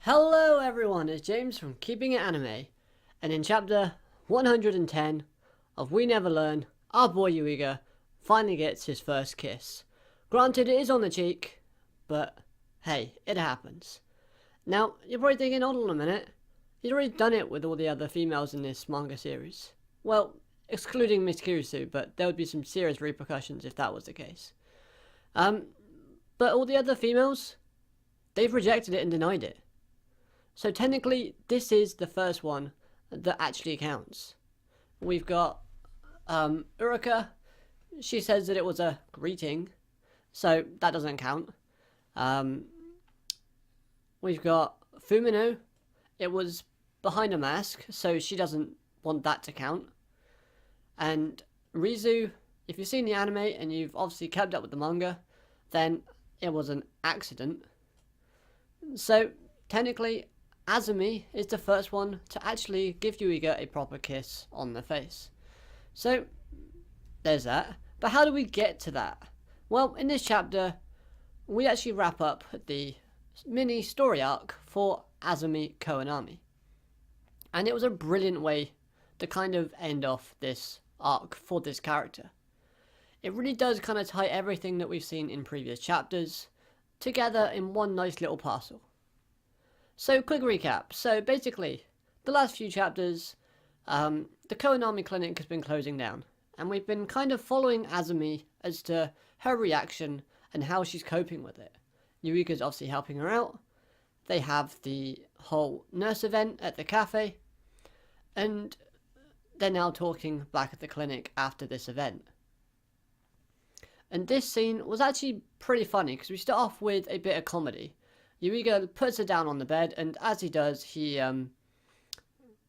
Hello everyone, it's James from Keeping It Anime, and in chapter 110 of We Never Learn, our boy Yuiga finally gets his first kiss. Granted, it is on the cheek, but hey, it happens. Now, you're probably thinking, hold on a minute, he's already done it with all the other females in this manga series. Well, excluding Miss Kirisu, but there would be some serious repercussions if that was the case. But all the other females, they've rejected it and denied it. So technically, this is the first one that actually counts. We've got Uruka. She says that it was a greeting, so that doesn't count. We've got Fumino. It was behind a mask, so she doesn't want that to count. And Rizu, if you've seen the anime and you've obviously kept up with the manga, then it was an accident. So technically, Asumi is the first one to actually give Yuiga a proper kiss on the face. So, there's that. But how do we get to that? Well, in this chapter, we actually wrap up the mini story arc for Asumi Koanami. And it was a brilliant way to kind of end off this arc for this character. It really does kind of tie everything that we've seen in previous chapters together in one nice little parcel. So, quick recap. So, basically, the last few chapters, the Koanami clinic has been closing down, and we've been kind of following Asumi as to her reaction and how she's coping with it. Yuika's obviously helping her out. They have the whole nurse event at the cafe, and they're now talking back at the clinic after this event. And this scene was actually pretty funny because we start off with a bit of comedy. Yuiga puts her down on the bed, and as he does, he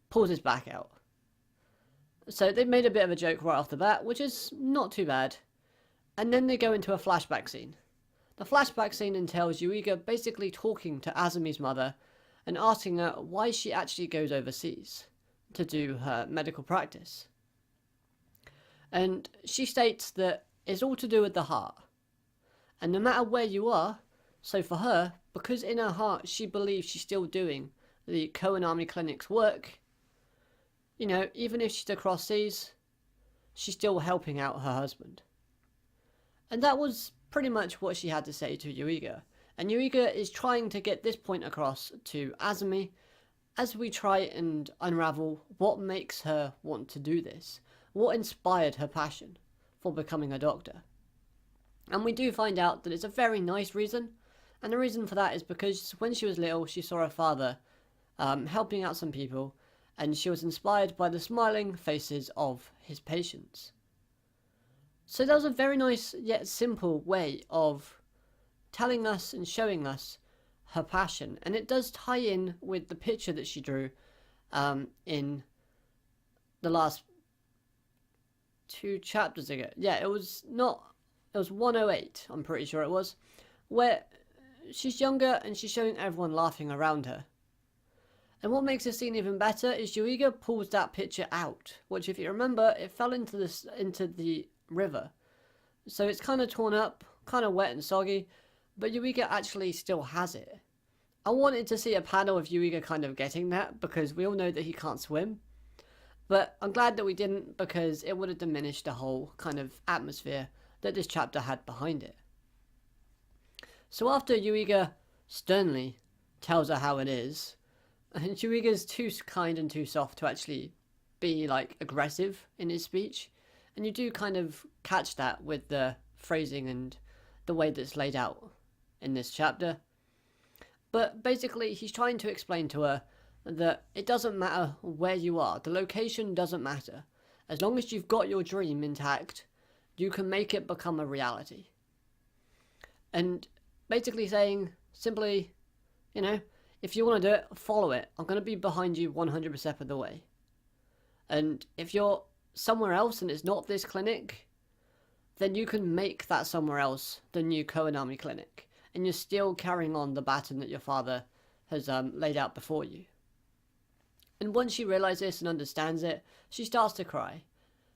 pulls his back out. So they've made a bit of a joke right off the bat, which is not too bad. And then they go into a flashback scene. The flashback scene entails Yuiga basically talking to Asumi's mother and asking her why she actually goes overseas to do her medical practice. And she states that it's all to do with the heart. And no matter where you are, so for her, because in her heart she believes she's still doing the Koanami Clinic's work, you know, even if she's across seas, she's still helping out her husband. And that was pretty much what she had to say to Yuiga. And Yuiga is trying to get this point across to Asumi as we try and unravel what makes her want to do this, what inspired her passion for becoming a doctor. And we do find out that it's a very nice reason, and the reason for that is because when she was little, she saw her father helping out some people, and she was inspired by the smiling faces of his patients. So that was a very nice yet simple way of telling us and showing us her passion, and it does tie in with the picture that she drew in the last 2 chapters ago. Yeah, it was 108, I'm pretty sure it was, where she's younger and she's showing everyone laughing around her. And what makes this scene even better is Yuiga pulls that picture out, which if you remember, it fell into the river. So it's kind of torn up, kind of wet and soggy, but Yuiga actually still has it. I wanted to see a panel of Yuiga kind of getting that, because we all know that he can't swim. But I'm glad that we didn't, because it would have diminished the whole kind of atmosphere that this chapter had behind it. So after Yuiga sternly tells her how it is, and Yuiga's too kind and too soft to actually be like aggressive in his speech, and you do kind of catch that with the phrasing and the way that's laid out in this chapter. But basically he's trying to explain to her that it doesn't matter where you are, the location doesn't matter. As long as you've got your dream intact, you can make it become a reality. And basically saying, simply, you know, if you want to do it, follow it. I'm going to be behind you 100% of the way. And if you're somewhere else and it's not this clinic, then you can make that somewhere else the new Koanami clinic. And you're still carrying on the baton that your father has laid out before you. And once she realizes this and understands it, she starts to cry.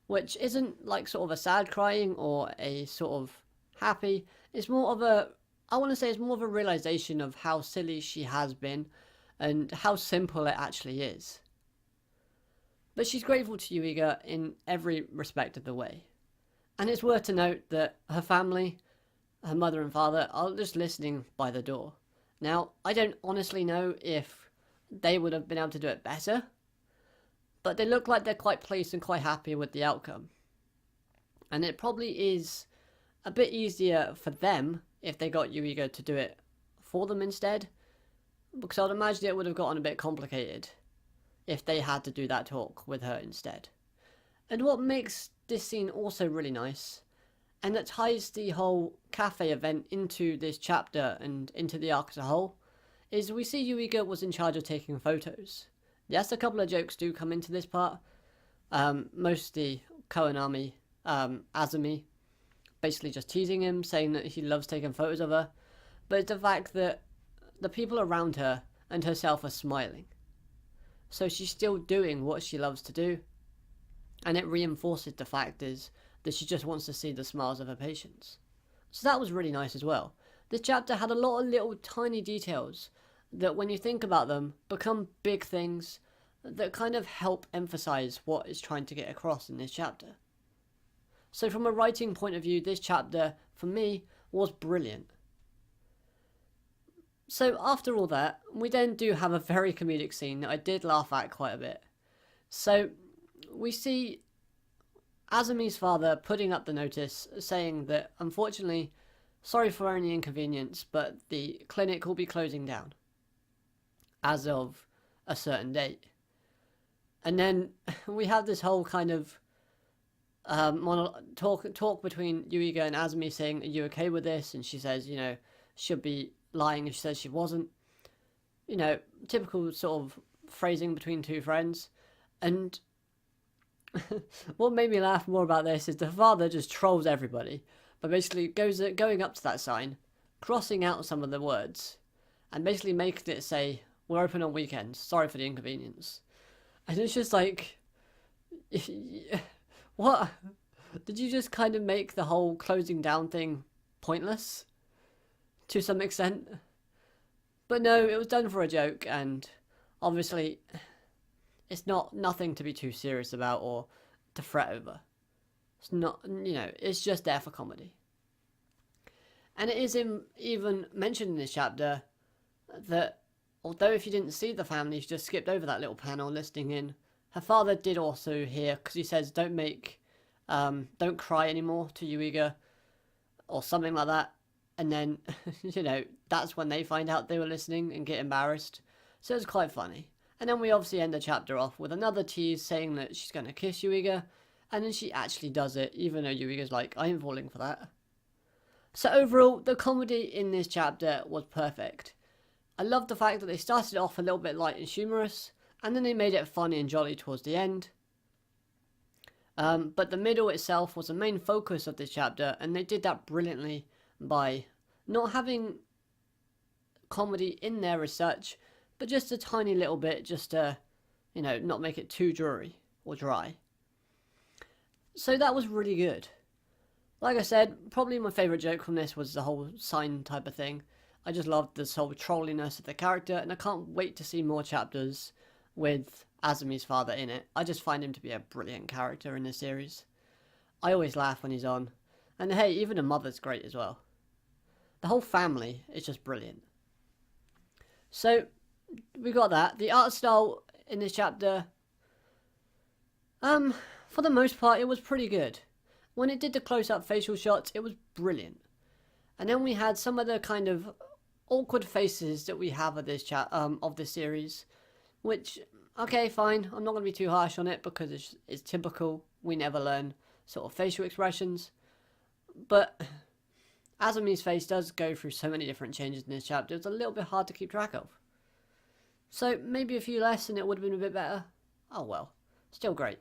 Which isn't like sort of a sad crying or a sort of happy. It's more of a, I want to say it's more of a realization of how silly she has been and how simple it actually is. But she's grateful to Yuiga in every respect of the way. And it's worth to note that her family, her mother and father, are just listening by the door. Now, I don't honestly know if they would have been able to do it better, but they look like they're quite pleased and quite happy with the outcome. And it probably is a bit easier for them if they got Yuiga to do it for them instead, because I'd imagine it would have gotten a bit complicated if they had to do that talk with her instead. And what makes this scene also really nice, and that ties the whole cafe event into this chapter and into the arc as a whole, is we see Yuiga was in charge of taking photos. Yes, a couple of jokes do come into this part. Mostly Koanami, Azumi, basically just teasing him, saying that he loves taking photos of her. But it's the fact that the people around her and herself are smiling. So she's still doing what she loves to do. And it reinforces the fact is that she just wants to see the smiles of her patients. So that was really nice as well. This chapter had a lot of little tiny details that, when you think about them, become big things that kind of help emphasize what it's trying to get across in this chapter. So from a writing point of view, this chapter, for me, was brilliant. So after all that, we then do have a very comedic scene that I did laugh at quite a bit. So we see Azumi's father putting up the notice saying that, unfortunately, sorry for any inconvenience, but the clinic will be closing down as of a certain date. And then we have this whole kind of talk between Yuiga and Azumi saying, are you okay with this? And she says, should be lying if she says she wasn't. Typical sort of phrasing between two friends. And what made me laugh more about this is the father just trolls everybody, but basically going up to that sign, crossing out some of the words, and basically making it say, we're open on weekends, sorry for the inconvenience. And it's just like, what? Did you just kind of make the whole closing down thing pointless? To some extent? But no, it was done for a joke, and obviously it's nothing to be too serious about or to fret over. It's not, it's just there for comedy. And it is even mentioned in this chapter that although if you didn't see the family, you just skipped over that little panel listening in, her father did also hear, because he says don't cry anymore to Yuiga, or something like that. And then, that's when they find out they were listening and get embarrassed. So it's quite funny. And then we obviously end the chapter off with another tease saying that she's going to kiss Yuiga. And then she actually does it, even though Yuiga's like, I ain't falling for that. So overall, the comedy in this chapter was perfect. I love the fact that they started off a little bit light and humorous, and then they made it funny and jolly towards the end. But the middle itself was the main focus of this chapter, and they did that brilliantly by not having comedy in there as such, but just a tiny little bit, just to, not make it too dreary or dry. So that was really good. Like I said, probably my favourite joke from this was the whole sign type of thing. I just loved this whole trolliness of the character, and I can't wait to see more chapters with Azumi's father in it. I just find him to be a brilliant character in this series. I always laugh when he's on. And hey, even the mother's great as well. The whole family is just brilliant. So, we got that. The art style in this chapter, for the most part, it was pretty good. When it did the close-up facial shots, it was brilliant. And then we had some of the kind of awkward faces that we have of this series, which, okay, fine, I'm not going to be too harsh on it because it's typical, we never learn sort of facial expressions. But Azumi's face does go through so many different changes in this chapter, it's a little bit hard to keep track of. So maybe a few less and it would have been a bit better. Oh well, still great.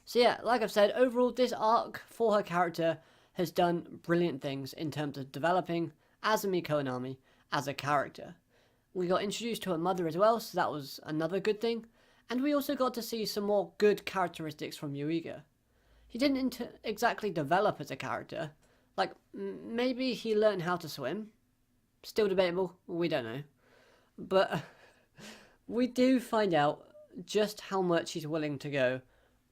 So yeah, like I've said, overall this arc for her character has done brilliant things in terms of developing Azumi Koanami as a character. We got introduced to her mother as well, so that was another good thing. And we also got to see some more good characteristics from Yuiga. He didn't exactly develop as a character. Like, maybe he learned how to swim. Still debatable, we don't know. But we do find out just how much he's willing to go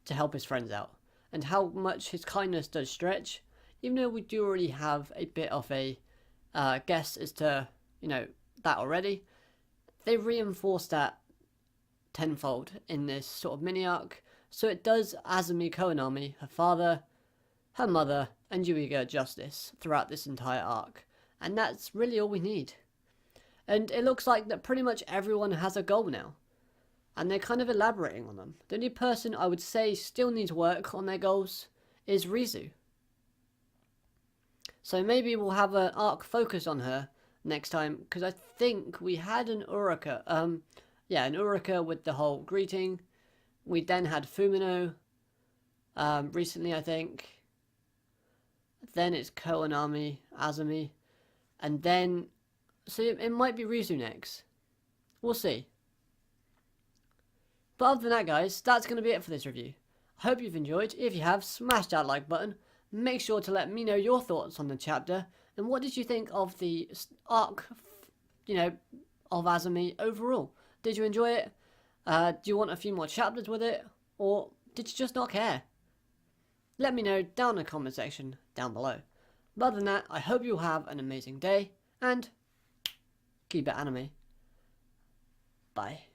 to help his friends out, and how much his kindness does stretch, even though we do already have a bit of a guess as to, that already. They reinforce that tenfold in this sort of mini arc, so it does Azumi Koinami, her father, her mother, and Yuiga justice throughout this entire arc, and that's really all we need. And it looks like that pretty much everyone has a goal now, and they're kind of elaborating on them. The only person I would say still needs work on their goals is Rizu. So maybe we'll have an arc focus on her next time, because I think we had an Uraka, an Uraka with the whole greeting. We then had Fumino recently, I think. Then it's Koinami, Azumi, and then, so it might be Rizu next. We'll see. But other than that, guys, that's going to be it for this review. I hope you've enjoyed. If you have, smash that like button. Make sure to let me know your thoughts on the chapter, and what did you think of the arc, of Azumi overall? Did you enjoy it? Do you want a few more chapters with it? Or did you just not care? Let me know down in the comment section down below. But other than that, I hope you have an amazing day, and keep it anime. Bye.